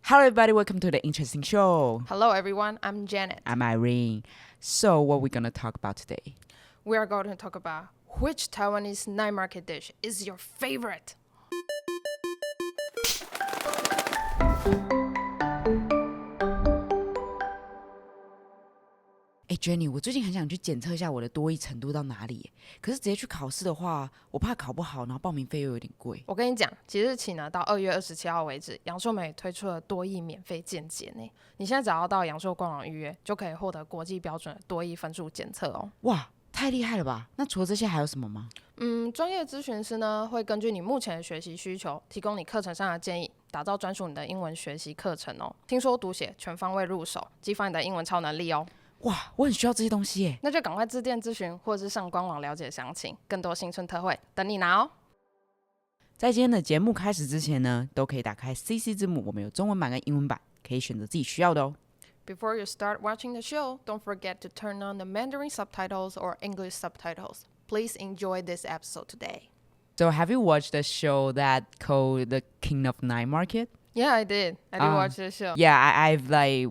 Hello everybody, welcome to the interesting show. Hello everyone, I'm Janet. I'm Irene. So what are we going to talk about today? We are going to talk about which Taiwanese night market dish is your favorite. Jenny， 我最近很想去检测一下我的多益程度到哪里耶，可是直接去考试的话，我怕考不好，然后报名费又有点贵。我跟你讲，即日起呢，到2月27号为止，阳朔美推出了多益免费健检呢。你现在只要到阳朔官网预约，就可以获得国际标准的多益分数检测哦。哇，太厉害了吧！那除了这些还有什么吗？专业咨询师呢会根据你目前的学习需求，提供你课程上的建议，打造专属你的英文学习课程哦。听说读写全方位入手，激发你的英文超能力哦。哇，我很需要这些东西耶！那就赶快致电咨询，或者是上官网了解详情，更多新春特惠等你拿哦。在今天的节目开始之前呢，都可以打开 CC 字幕，我们有中文版跟英文版，可以选择自己需要的哦。Before you start watching the show, don't forget to turn on the Mandarin subtitles or English subtitles. Please enjoy this episode today. So have you watched the show that called The King of Night Market? Yeah, I did. I did watch the show. Yeah, I've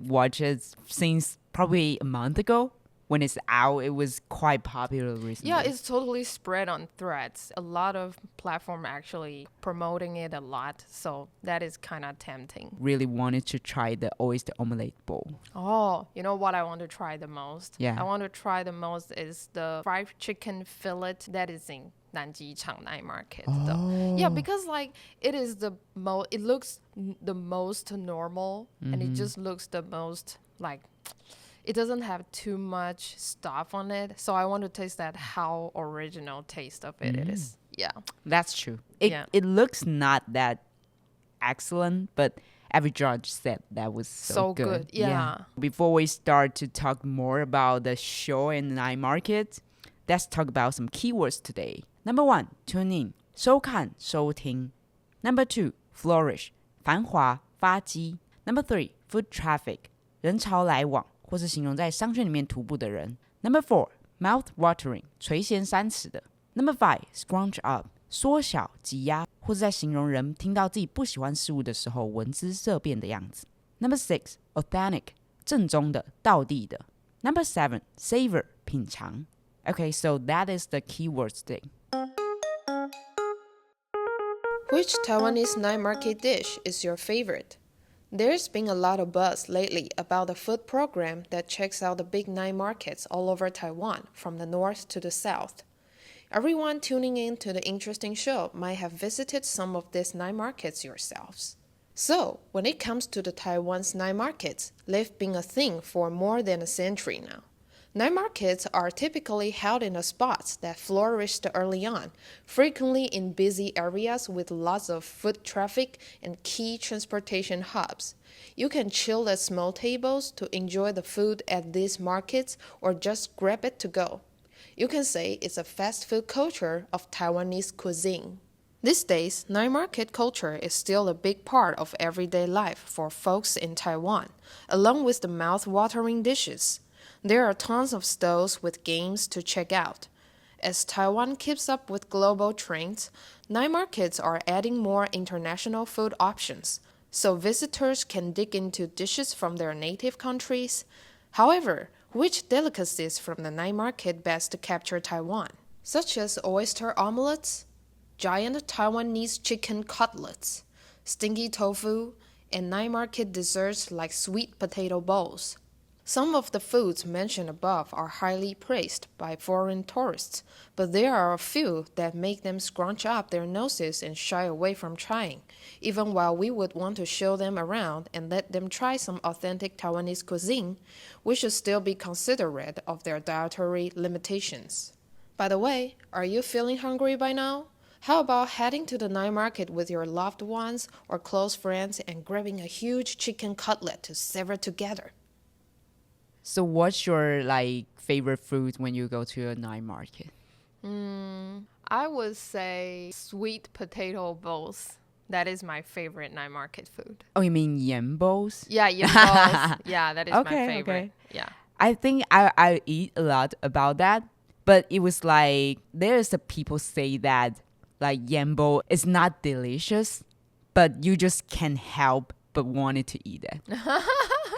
watched it since probably a month ago. When it's out, it was quite popular recently. Yeah, it's totally spread on threads. A lot of platforms actually promoting it a lot, so that is kind of tempting. Really wanted to try the oyster omelette bowl. Oh, you know what I want to try the most? Yeah. I want to try the most is the fried chicken fillet that is in Nanjichang Night Market. Though. Yeah, because it is it looks the most normal, and it just looks the most it doesn't have too much stuff on it, so I want to taste that how original taste of it is. Yeah, that's true. It looks not that excellent, but every judge said that was so good. Yeah. Before we start to talk more about the show and night market, let's talk about some keywords today. Number 1, tune in, 收看收听. Number 2, flourish, 繁华发迹. Number 3, foot traffic, 人潮来往或是形容在商圈里面徒步的人。Number 4, mouth watering, 垂涎三尺的。Number 5, scrunch up, 缩小挤压，或是在形容人听到自己不喜欢事物的时候闻之色变的样子。Number 6, authentic, 正宗的道地的。Number 7, savor, 品尝。Okay, so that is the keywords today. Which Taiwanese night market dish is your favorite? There's been a lot of buzz lately about the food program that checks out the big night markets all over Taiwan, from the north to the south. Everyone tuning in to the interesting show might have visited some of these night markets yourselves. So, when it comes to the Taiwan's night markets, they've been a thing for more than a century now. Night markets are typically held in the spots that flourished early on, frequently in busy areas with lots of foot traffic and key transportation hubs. You can chill at small tables to enjoy the food at these markets or just grab it to go. You can say it's a fast food culture of Taiwanese cuisine. These days, night market culture is still a big part of everyday life for folks in Taiwan, along with the mouth-watering dishes. There are tons of stalls with games to check out. As Taiwan keeps up with global trends, night markets are adding more international food options, so visitors can dig into dishes from their native countries. However, which delicacies from the night market best capture Taiwan? Such as oyster omelets, giant Taiwanese chicken cutlets, stinky tofu, and night market desserts like sweet potato bowls. Some of the foods mentioned above are highly praised by foreign tourists, but there are a few that make them scrunch up their noses and shy away from trying, even while we would want to show them around and let them try some authentic Taiwanese cuisine. We should still be considerate of their dietary limitations. By the way, are you feeling hungry by now? How about heading to the night market with your loved ones or close friends and grabbing a huge chicken cutlet to savor together? So what's your favorite food when you go to a night market? I would say sweet potato bowls. That is my favorite night market food. Oh, you mean yam bowls? Yeah, yam bowls. Yeah, that is my favorite. Okay. Yeah. I think I eat a lot about that, but it was there's the people say that yam bowl is not delicious, but you just can't help but wanted to eat it.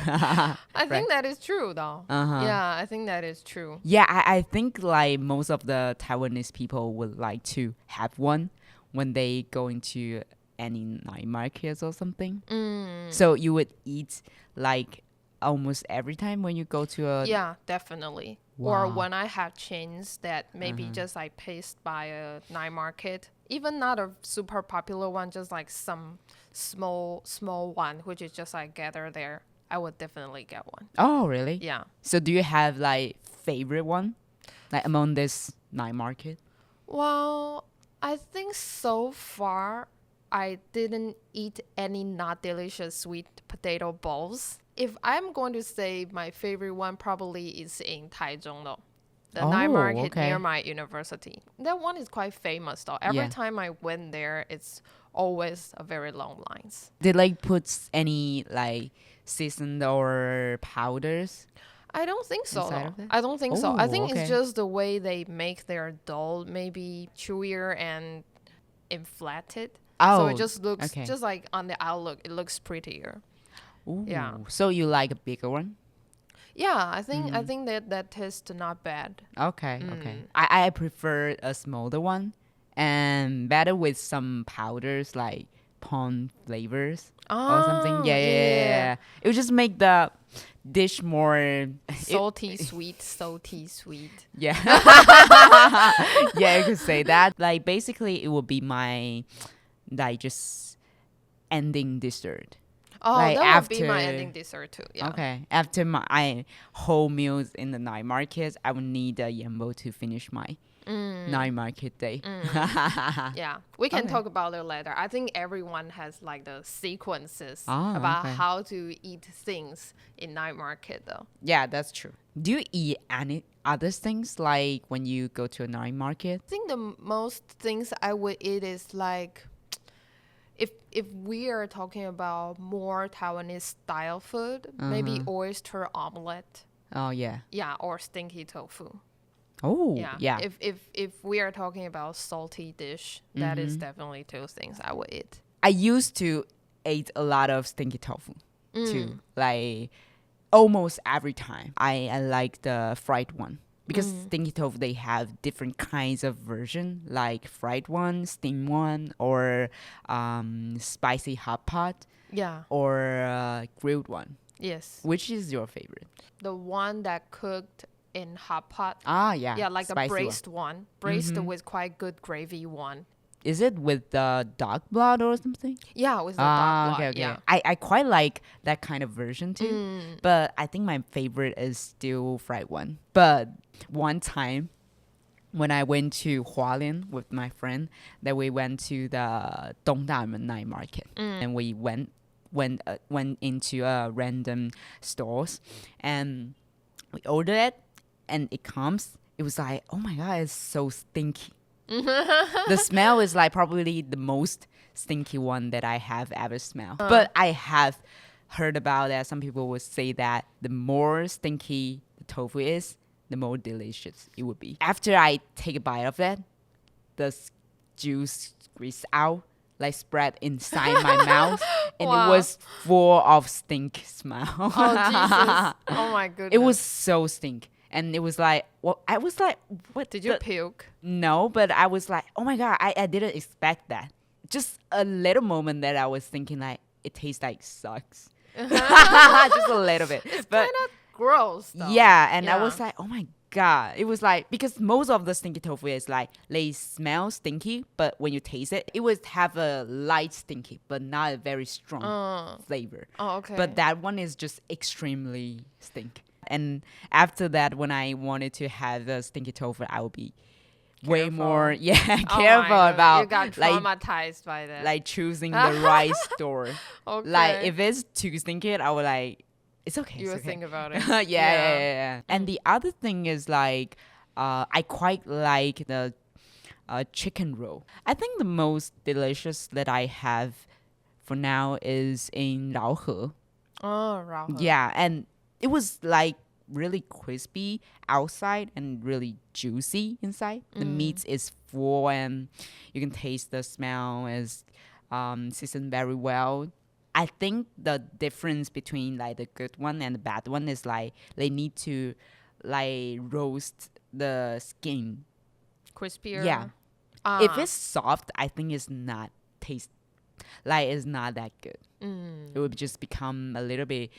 I think that is true, though. Yeah, I think that is true. Yeah, I think like most of the Taiwanese people would like to have one when they go into any night markets or something. So you would eat like almost every time when you go to a... Yeah, definitely. Wow. Or when I have chains that maybe just like passed by a night market, even not a super popular one, just like some small one, which is just like gather there, I would definitely get one. Oh, really? Yeah. So do you have like favorite one like among this night market? Well, I think so far I didn't eat any not delicious sweet potato balls. If I'm going to say my favorite one, probably is in Taichung though. The night market near my university. That one is quite famous though. Every time I went there, it's always a very long lines. Did like put any like seasoned or powders? I don't think so. Inside of it? I don't think so. I think okay. it's just the way they make their dough maybe chewier and inflated. So it just looks just like on the outlook, it looks prettier. Ooh, Yeah. So you like a bigger one? Yeah, I think that tastes not bad. Okay. I prefer a smaller one and better with some powders like pond flavors or something. Yeah. It would just make the dish more Salty sweet. Yeah. Yeah, you could say that. Like basically it would be my like just ending dessert. Oh, like that would be my ending dessert too. Yeah. Okay. After my whole meals in the night market, I would need a yambo to finish my night market day. Yeah. We can talk about it later. I think everyone has like the sequences about how to eat things in night market though. Yeah, that's true. Do you eat any other things like when you go to a night market? I think the most things I would eat is like if we are talking about more Taiwanese style food, maybe oyster omelet. Oh, yeah. Yeah, or stinky tofu. Oh, yeah. If we are talking about salty dish, that is definitely two things I would eat. I used to eat a lot of stinky tofu too. Like almost every time. I like the fried one. Because stinky tofu, they have different kinds of version, like fried one, steamed one, or spicy hot pot, or grilled one. Yes. Which is your favorite? The one that cooked in hot pot. Ah, yeah. Yeah, like the spicy braised one. Braised with quite good gravy one. Is it with the dog blood or something? Yeah, with the dog blood. Okay. Yeah. I quite like that kind of version too. But I think my favorite is still fried one. But one time when I went to Hualien with my friend, that we went to the Dongdamen night market, and we went into random stores, and we ordered it, and it comes. It was like, oh my god, it's so stinky. The smell is like probably the most stinky one that I have ever smelled. But I have heard about that. Some people would say that the more stinky the tofu is, the more delicious it would be. After I take a bite of it, the juice squeezed out, like spread inside my mouth, and it was full of stink smell. Oh, Jesus. Oh, my goodness. It was so stink. And it was like, well, I was like, what? Did you puke? No, but I was like, oh my God, I didn't expect that. Just a little moment that I was thinking like, it tastes like sucks. Just a little bit. It's kind of gross though. Yeah, and I was like, oh my God. It was like, because most of the stinky tofu is like, they smell stinky, but when you taste it, it would have a light stinky, but not a very strong flavor. Oh, okay. But that one is just extremely stink. And after that, when I wanted to have the stinky tofu, I would be way more careful about you got traumatized by that. Like choosing the right store. Okay. Like if it's too stinky, I would like, it's okay. You would think about it. Yeah. And the other thing is like, I quite like the chicken roll. I think the most delicious that I have for now is in Raohe. Oh, Raohe. Yeah, and it was like really crispy outside and really juicy inside. The meat is full and you can taste the smell is seasoned very well. I think the difference between like the good one and the bad one is like they need to like roast the skin. Crispier. Yeah. If it's soft, I think it's not taste like it's not that good. It would just become a little bit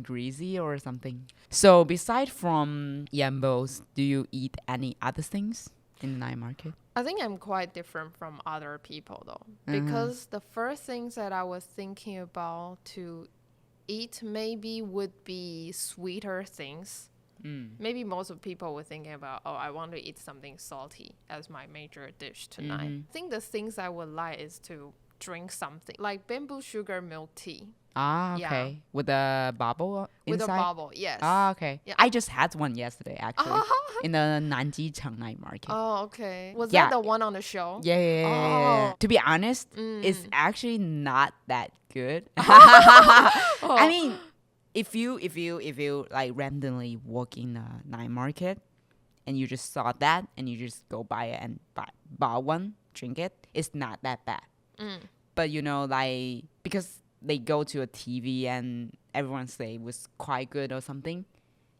greasy or something. So beside from yambos, do you eat any other things in the night market? I think I'm quite different from other people though, because the first things that I was thinking about to eat maybe would be sweeter things. Maybe most of people were thinking about, oh, I want to eat something salty as my major dish tonight. I think the things I would like is to drink something like bamboo sugar milk tea. Okay. Yeah. With a bubble inside? With a bubble, yes. Okay. Yeah. I just had one yesterday, actually, in the Nanjicheng night market. Oh, okay. Was Yeah. that the one on the show? Yeah. To be honest, it's actually not that good. Oh. I mean, if you like randomly walk in a night market and you just saw that and you just go buy it and buy one, drink it, it's not that bad. But you know, like because they go to a TV and everyone say it was quite good or something,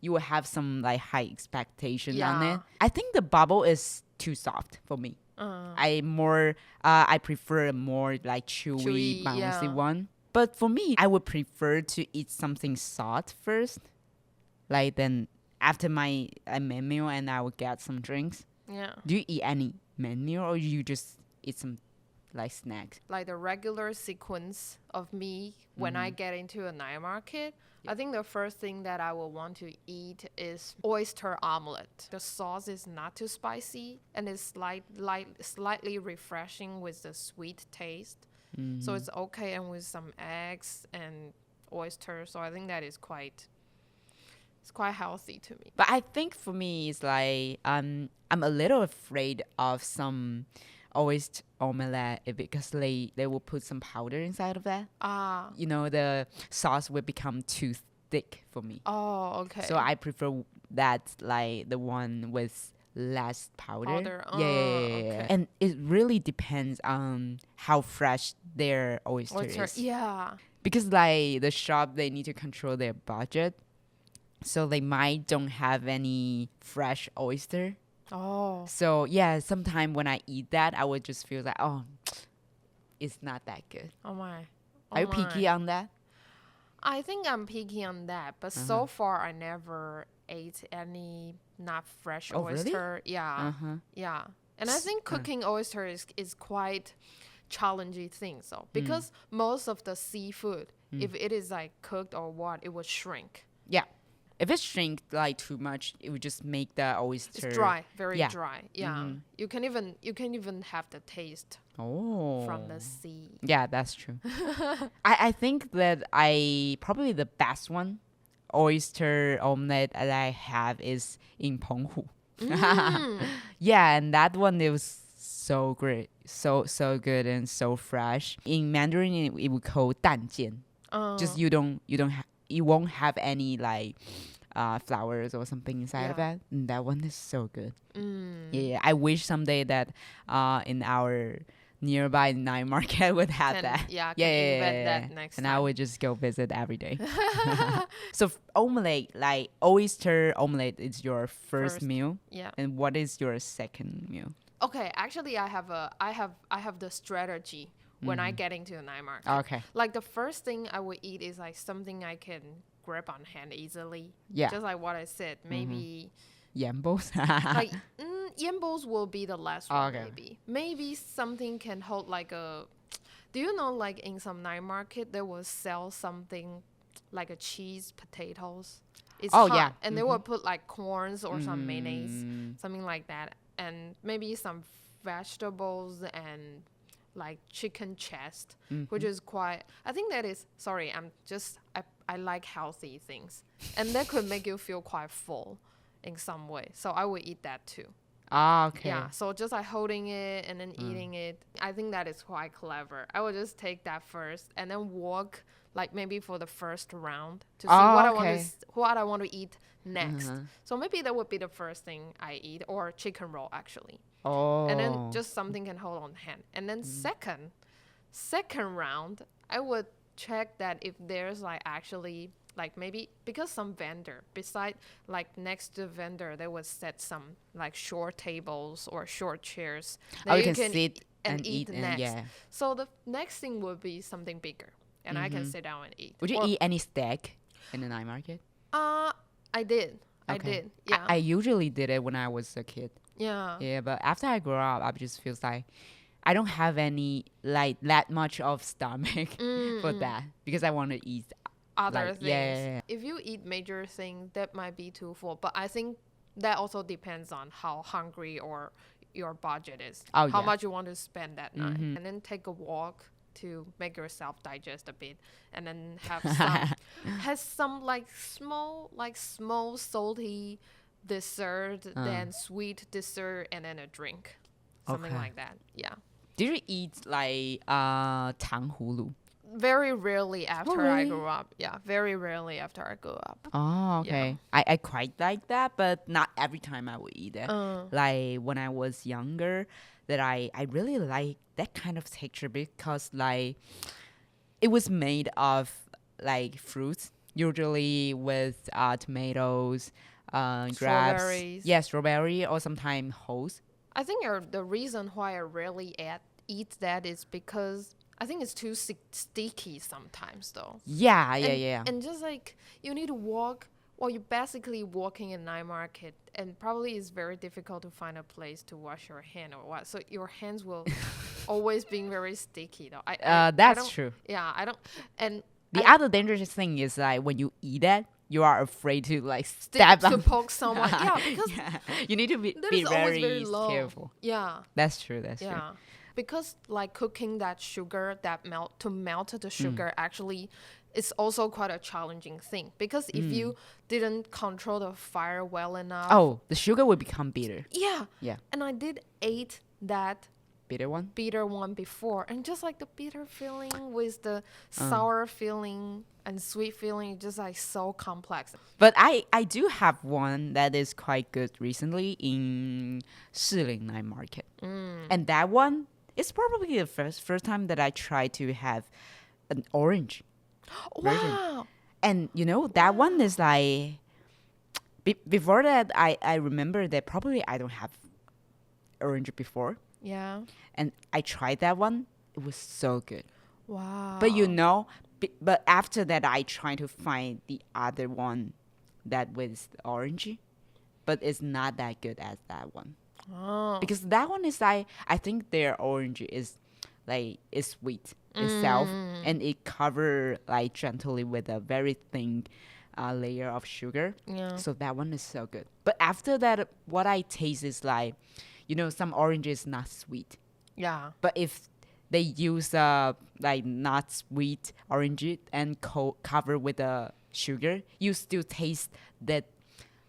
you will have some like high expectation on Yeah. it. I think the bubble is too soft for me. I prefer a more like chewy, bouncy yeah. one. But for me, I would prefer to eat something soft first, like then after my main meal, and I would get some drinks. Yeah. Do you eat any main meal or you just eat some like snacks? Like the regular sequence of me when I get into a night market, I think the first thing that I will want to eat is oyster omelet. The sauce is not too spicy and it's slightly refreshing with the sweet taste. So it's okay, and with some eggs and oysters. So I think that is quite healthy to me. But I think for me, it's like I'm a little afraid of some oyster omelette because they will put some powder inside of that. You know, the sauce will become too thick for me. Oh, okay. So I prefer that like the one with less powder. Yeah. Okay. And it really depends on how fresh their oyster is. Yeah. Because like the shop, they need to control their budget. So they might don't have any fresh oyster. Oh. So yeah, sometimes when I eat that, I would just feel like, oh, it's not that good. Oh my. Are you picky on that? I think I'm picky on that, but so far I never ate any not fresh oyster. Really? Yeah. Yeah. And I think cooking oyster is quite challenging thing, so because most of the seafood, if it is like cooked or what, it will shrink. Yeah. If it shrink like too much, it would just make the oyster It's dry, very Yeah. dry. Yeah. You can even have the taste from the sea. Yeah, that's true. I think that probably the best one oyster omelette that I have is in Penghu. Yeah, and that one, it was so great, so good and so fresh. In Mandarin, it would call 蛋煎. Just you won't have any like flowers or something inside of that. And that one is so good. Yeah. I wish someday that in our nearby night market would have that. Yeah, invent that next and time. I would just go visit every day. So omelette, like oyster omelette, is your first meal. Yeah. And what is your second meal? Okay, actually I have the strategy when I get into the night market. Okay. Like the first thing I would eat is like something I can grab on hand easily. Yeah. Just like what I said, maybe Yambos. like yambos will be the last one. Okay. Maybe something can hold like a. Do you know like in some night market they will sell something like a cheese potatoes? It's hot, yeah. and they will put like corns or some mayonnaise, something like that, and maybe some vegetables and like chicken chest, which is quite. I think that is. Sorry, I like healthy things, and that could make you feel quite full in some way. So I would eat that too. Okay. Yeah, so just like holding it and then eating it, I think that is quite clever. I would just take that first and then walk like maybe for the first round to see what I want to eat next. So maybe that would be the first thing I eat, or chicken roll actually. Oh. And then just something can hold on hand. And then second round, I would check that if there's like actually like maybe because some vendor beside like next to the vendor they would set some like short tables or short chairs that you can sit and eat next. yeah. So the next thing would be something bigger, and I can sit down and eat. Would you eat any steak in the night market? I did. Okay. I did. Yeah. I usually did it when I was a kid. Yeah. Yeah, but after I grew up, I just feels like I don't have any like that much of stomach for that because I want to eat Other like, things. Yeah. If you eat major things, that might be too full. But I think that also depends on how hungry or your budget is. Oh, how yeah. much you want to spend that night. And then take a walk to make yourself digest a bit, and then have some like small salty dessert, then sweet dessert, and then a drink. Something Okay. like that. Yeah. Did you eat like 糖葫芦? Very rarely after I really? grew up. Yeah, very rarely after I grew up. Oh, okay. I quite like that, but not every time I would eat it. Like when I was younger, that I really like that kind of texture because like it was made of like fruits, usually with tomatoes, grapes, Strawberries. yeah, strawberry or sometimes hoes. I think the reason why I rarely eat that is because I think it's too sticky sometimes, though. Yeah. And just like you need to walk, well, you're basically walking in night market, and probably it's very difficult to find a place to wash your hand or what. So your hands will always being very sticky, though. I That's don't- true. Yeah, I don't. And The other dangerous thing is like when you eat it, you are afraid to like stick stab to on. poke someone. Yeah, because You need to that be is always very, very low. careful. Yeah. That's true. That's true. Yeah, because like cooking that sugar that melt the sugar actually is also quite a challenging thing, because if you didn't control the fire well enough. Oh, the sugar will become bitter. Yeah. Yeah. And I did ate that Bitter one? bitter one before, and just like the bitter feeling with the sour feeling and sweet feeling, just like so complex. But I do have one that is quite good recently in Shiling Night Market. And that one is probably the first time that I tried to have an orange version. Wow. And you know, that one is like before that I remember that probably I don't have orange before. Yeah. And I tried that one. It was so good. Wow. But you know, but after that, I tried to find the other one that was orangey, but it's not that good as that one. Oh. Because that one is like, I think their orange is like is sweet itself, and it cover like gently with a very thin layer of sugar. Yeah. So that one is so good. But after that, what I taste is like, you know, some orange is not sweet. Yeah. But if they use like not sweet orange and cover with the sugar, you still taste that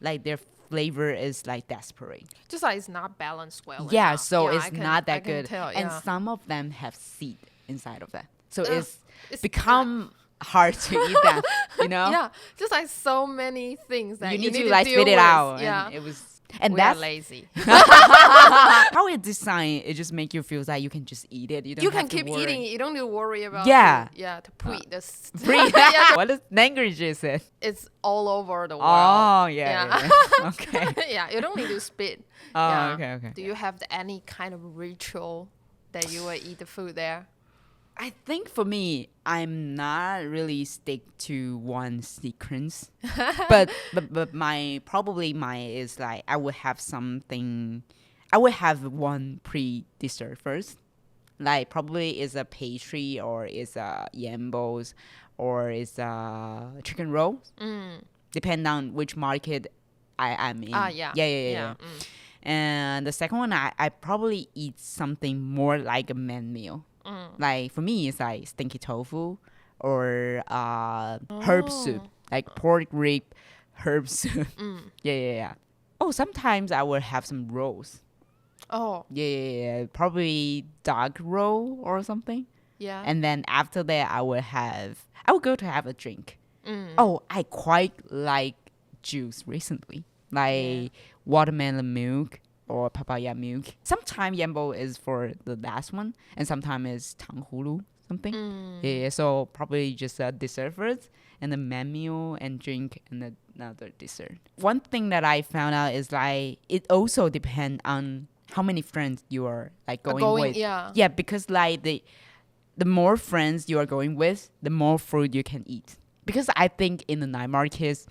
like their flavor is like desperate. Just like it's not balanced well. Yeah, enough. so Yeah, it's not I that can good. tell, And yeah. some of them have seed inside of that. So It's- it's become hard to eat that, you know? Yeah, just like so many things that You need to deal like spit with. it out. Yeah, And it was, and we are that's lazy. how it designed. It just make you feel like you can just eat it. You don't You have can to keep worry. eating. You don't need to worry about. Yeah. To put the. Breathe. Yeah, What is language is it? it's all over the world. Oh, yeah. Okay. Yeah, you don't need to spit. Oh, Yeah. okay. Do you have any kind of ritual that you will eat the food there? I think for me, I'm not really stick to one sequence, but my is like I would have something. I would have one pre-dessert first, like probably is a pastry or is a yambos or is a chicken roll. Depend on which market I am in. Yeah. Yeah. And the second one, I probably eat something more like a main meal. Like for me, it's like stinky tofu or herb soup, like pork rib herb soup. Yeah. Oh, sometimes I will have some rolls. Oh, Yeah. Probably dog roll or something. yeah. And then after that, I will go to have a drink. Oh, I quite like juice recently, like watermelon milk or papaya milk. Sometimes yambo is for the last one, and sometimes it's 糖葫芦. something. Yeah, so probably just a dessert first, and the main meal and drink and another dessert. One thing that I found out is like it also depends on how many friends you are like going with. Yeah, because like the more friends you are going with, the more food you can eat. Because I think in the night markets,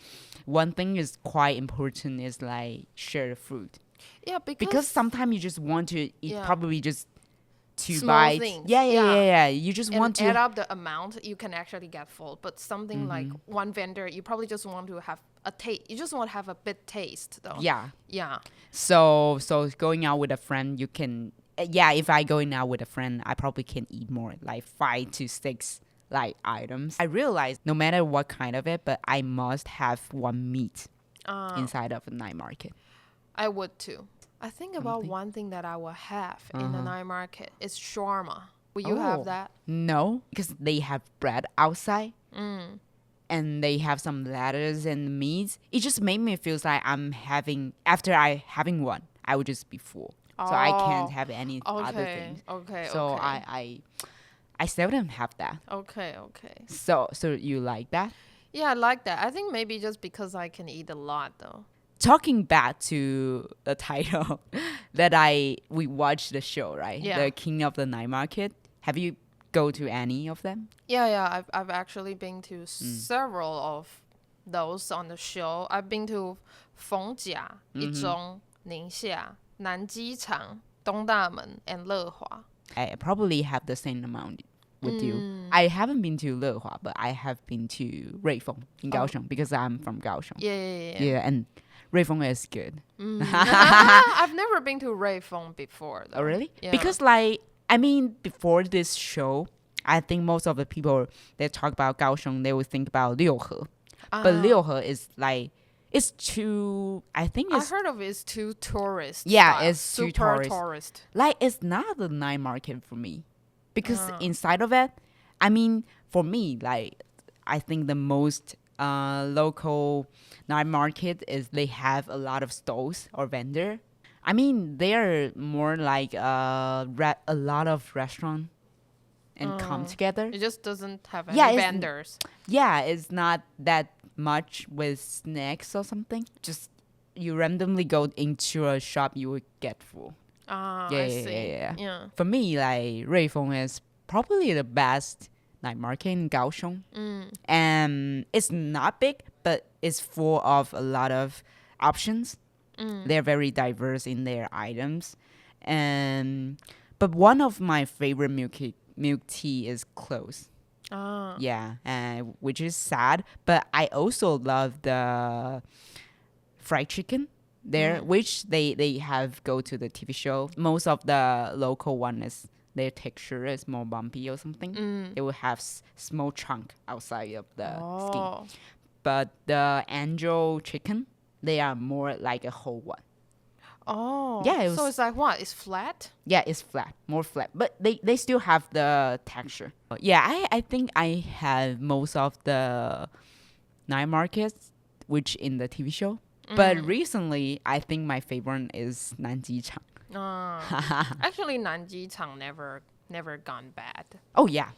one thing is quite important is like share the food. Yeah, Because sometimes you just want to eat probably just two small bites. things. Yeah. You just and want to add up the amount, you can actually get full. But something like one vendor, you probably just want to have a taste. You just want to have a bit taste, though. Yeah. So going out with a friend, you can. If I going out with a friend, I probably can eat more, like 5 to 6 like items. I realize no matter what kind of it, but I must have one meat inside of a night market. I would too. I think about one thing that I will have in the night market is shawarma. Will you have that? No, because they have bread outside. And they have some lettuce and meats. It just made me feel like after having one, I would just be full. So I can't have any other things. So I seldom have that. Okay. So you like that? Yeah, I like that. I think maybe just because I can eat a lot, though. Talking back to the title that we watched the show, right? Yeah. The King of the Night Market. Have you go to any of them? Yeah. I've actually been to several of those on the show. I've been to 逢甲、一中、宁夏、南机场、东大门 and 乐华. I probably have the same amount with you. I haven't been to Lehua, but I have been to Ruifeng in Kaohsiung because I'm from Kaohsiung. Yeah, and Ruifeng is good. I've never been to Ruifeng before, though. Oh, really? Yeah. Because before this show, I think most of the people that talk about Kaohsiung, they would think about Liuhe. But Liuhe is like, it's too, I heard of it's too tourist. Yeah, it's too super tourist. Like, it's not the night market for me. Because inside of it, for me, like, I think the most local night market is they have a lot of stalls or vendor. They're more like a lot of restaurant and come together. It just doesn't have any vendors. Yeah, it's not that much with snacks or something. Just you randomly go into a shop, you will get full. I see. Yeah. For me, like Ruifeng is probably the best night market in Kaohsiung. And it's not big, but it's full of a lot of options. They're very diverse in their items. But one of my favorite milk tea is closed. Yeah, which is sad. But I also love the fried chicken there, which they have go to the TV show. Most of the local one is their texture is more bumpy or something. They will have small chunk outside of the skin. But the angel chicken, they are more like a whole one. Yeah. So it's like what? It's flat? Yeah, it's flat, more flat. But they still have the texture. Yeah, I think I have most of the night markets, which in the TV show. But recently, I think my favorite is Nanjichang. Actually, Nanjichang never gone bad. Oh, yeah.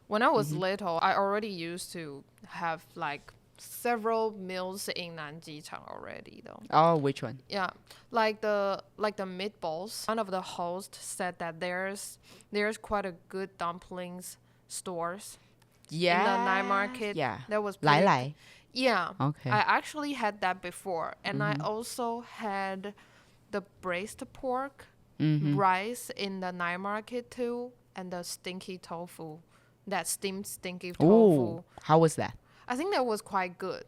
When I was little, I already used to have like several meals in Nanjichang already, though. Oh, which one? Yeah, like the meatballs. One of the hosts said that there's quite a good dumplings stores. Yeah. In the night market. Yeah. That was Lai pretty. Lai. Yeah. Okay. I actually had that before, and I also had the braised pork, rice in the night market too, and the stinky tofu, that steamed stinky tofu. Oh, how was that? I think that was quite good.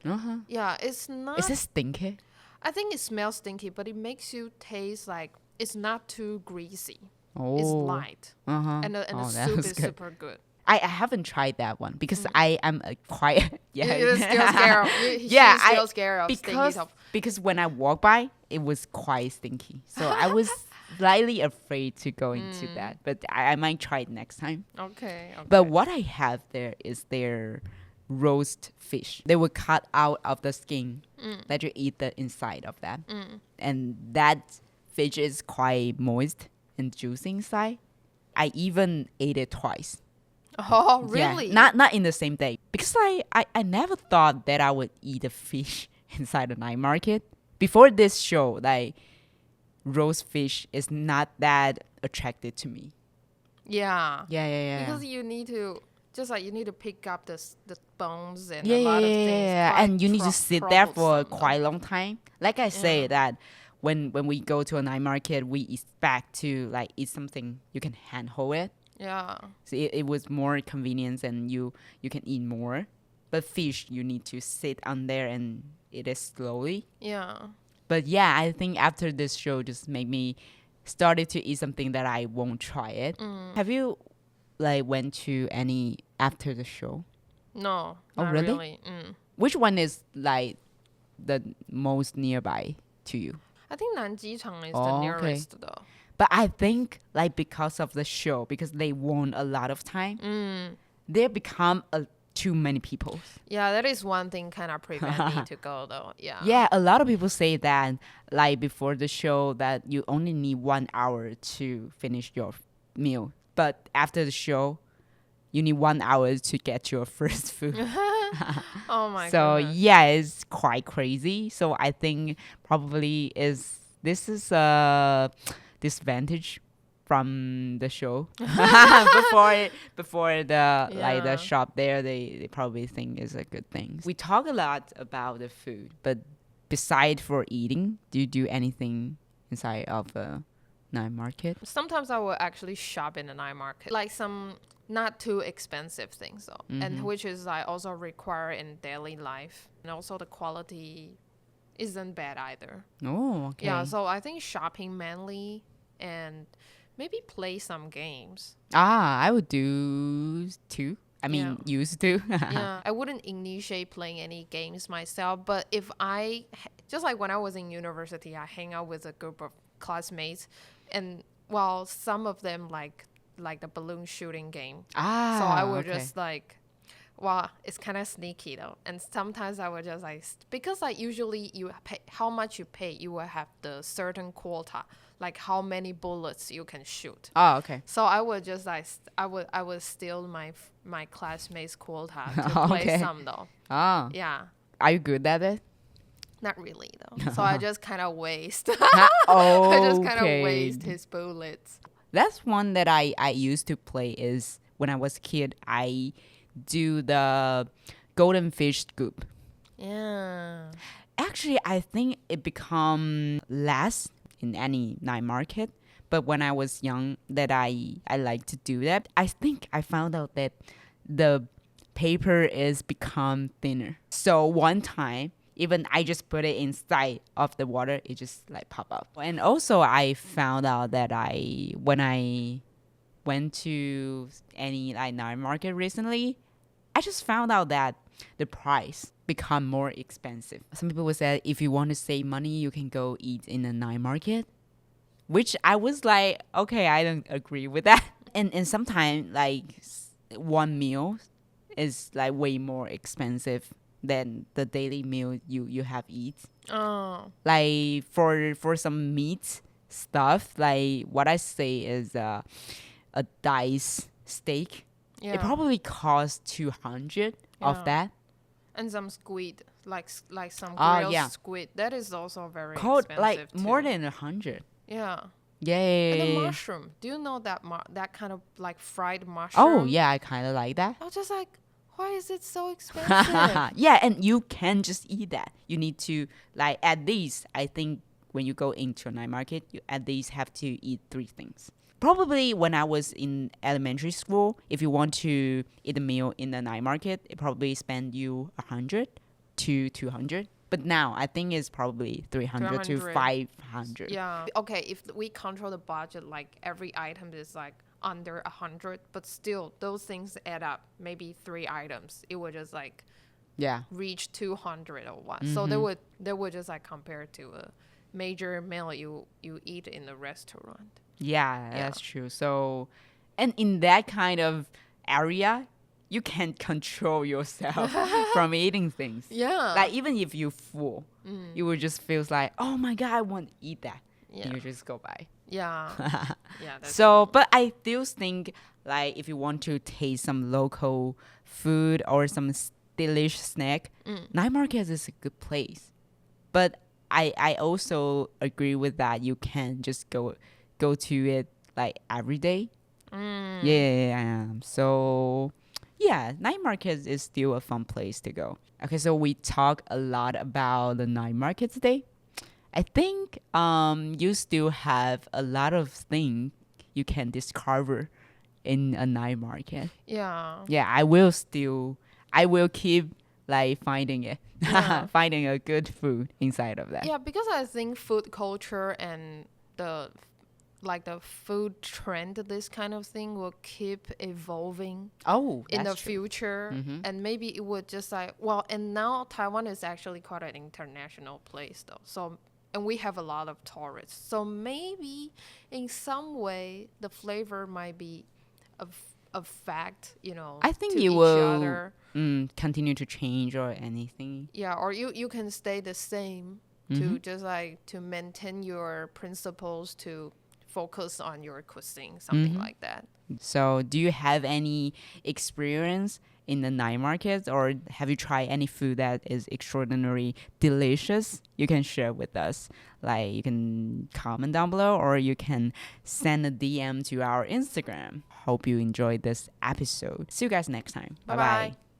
Yeah, it's not. Is it stinky? I think it smells stinky, but it makes you taste like it's not too greasy. Oh. It's light, and the soup is good. super good. I haven't tried that one because I am quite You're still scared of still scared of stinky tofu. Because when I walk by, it was quite stinky. So I was slightly afraid to go into that. But I might try it next time. Okay. But what I have there is their roast fish. They will cut out of the skin, let you eat the inside of that. And that fish is quite moist and juicy inside. I even ate it twice. Oh, really? Yeah, not in the same day. Because I never thought that I would eat a fish inside a night market. Before this show, like roast fish is not that attracted to me. Yeah. Yeah. Because you need to you need to pick up the bones and Yeah, a lot of things. yeah. And you need to sit there for troublesome, quite a long time. Like I say Yeah. that when we go to a night market, we expect to like eat something you can handhold it. Yeah. So it was more convenience and you can eat more. But fish, you need to sit on there and eat it slowly. Yeah. But yeah, I think after this show just made me started to eat something that I won't try it. Have you like went to any after the show? No. Oh, not really? Which one is like the most nearby to you? I think Nanjichang is Oh, the okay. nearest though. But I think like because of the show, because they won a lot of time, they become too many people. Yeah, that is one thing kind of prevent me to go though. Yeah. Yeah, a lot of people say that like before the show that you only need 1 hour to finish your meal. But after the show, you need 1 hour to get your first food. Oh my So goodness. yeah, it's quite crazy. So I think probably this is a disadvantage from the show. before the like Yeah. the shop there, they probably think is a good thing. We talk a lot about the food, but beside for eating, do you do anything inside of a night market? Sometimes I will actually shop in the night market, like some not too expensive things though, and which is I also require in daily life, and also the quality isn't bad either. Oh, okay. Yeah, so I think shopping mainly and maybe play some games. I would do too. I mean, Yeah. used to. Yeah, I wouldn't initiate playing any games myself, but if just like when I was in university, I hang out with a group of classmates, and well, some of them like the balloon shooting game. So I would Okay. just like, well, it's kind of sneaky though, and sometimes I would just like because like usually you pay how much you pay, you will have the certain quota, like how many bullets you can shoot. Oh, okay. So I would just like I would steal my classmates' quota to play Okay. some though. Oh, Yeah, are you good at it? not really though. So I just kind of waste. Oh, I just kind of waste his bullets. That's one that I used to play is when I was a kid. I do the golden fish scoop. Yeah. Actually, I think it become less in any night market. But when I was young, that I like to do that. I think I found out that the paper is become thinner. So one time, even I just put it inside of the water, it just like pop up. And also I found out that when I went to any like night market recently, I just found out that the price become more expensive. Some people would say if you want to save money, you can go eat in a night market, which I was like, okay, I don't agree with that. And sometimes like one meal is like way more expensive than the daily meal you have eat. Oh. Like for some meat stuff, like what I say is a diced steak. Yeah. It probably costs 200 Yeah. of that. And some squid, like some Ah, grilled yeah. squid. That is also very Cost expensive like more too. than 100. Yeah. And the Yay. mushroom. Do you know that kind of like fried mushroom? Oh yeah, I kind of like that. I was just like, why is it so expensive? Yeah, and you can just eat that. You need to like at least I think when you go into a night market, you at least have to eat 3 things. Probably when I was in elementary school, if you want to eat a meal in the night market, it probably spend you 100 to 200. But now I think it's probably 300 to 300. 500. Yeah. Okay, if we control the budget, like every item is like under 100, but still those things add up. Maybe 3 items, it would just like Yeah. reach 200 or what. So they would just like compare to a major meal you eat in the restaurant. Yeah, that's true. So, and in that kind of area, you can control yourself from eating things. Yeah. Like even if you're full, you will just feel like, oh my God, I want to eat that. Yeah. And you just go buy. Yeah. Yeah, that's So, but I still think like if you want to taste some local food or some delicious snack, night market is a good place. But I also agree with that. You can just go to it like every day. Yeah. So yeah, night market is still a fun place to go. Okay, so we talk a lot about the night market today. I think you still have a lot of things you can discover in a night market. Yeah. Yeah, I will keep like finding it, Yeah. finding a good food inside of that. Yeah, because I think food culture and the food trend, this kind of thing will keep evolving Oh, in the that's true. future. And maybe it would just like, well, and now Taiwan is actually quite an international place though. So, and we have a lot of tourists. So maybe in some way the flavor might be a fact, I think to you each will other. continue to change or anything. Yeah, or you can stay the same to just like to maintain your principles, to focus on your cuisine, something like that. So, do you have any experience in the night market, or have you tried any food that is extraordinarily delicious? You can share with us. Like, you can comment down below, or you can send a DM to our Instagram. Hope you enjoyed this episode. See you guys next time. Bye Bye-bye. bye.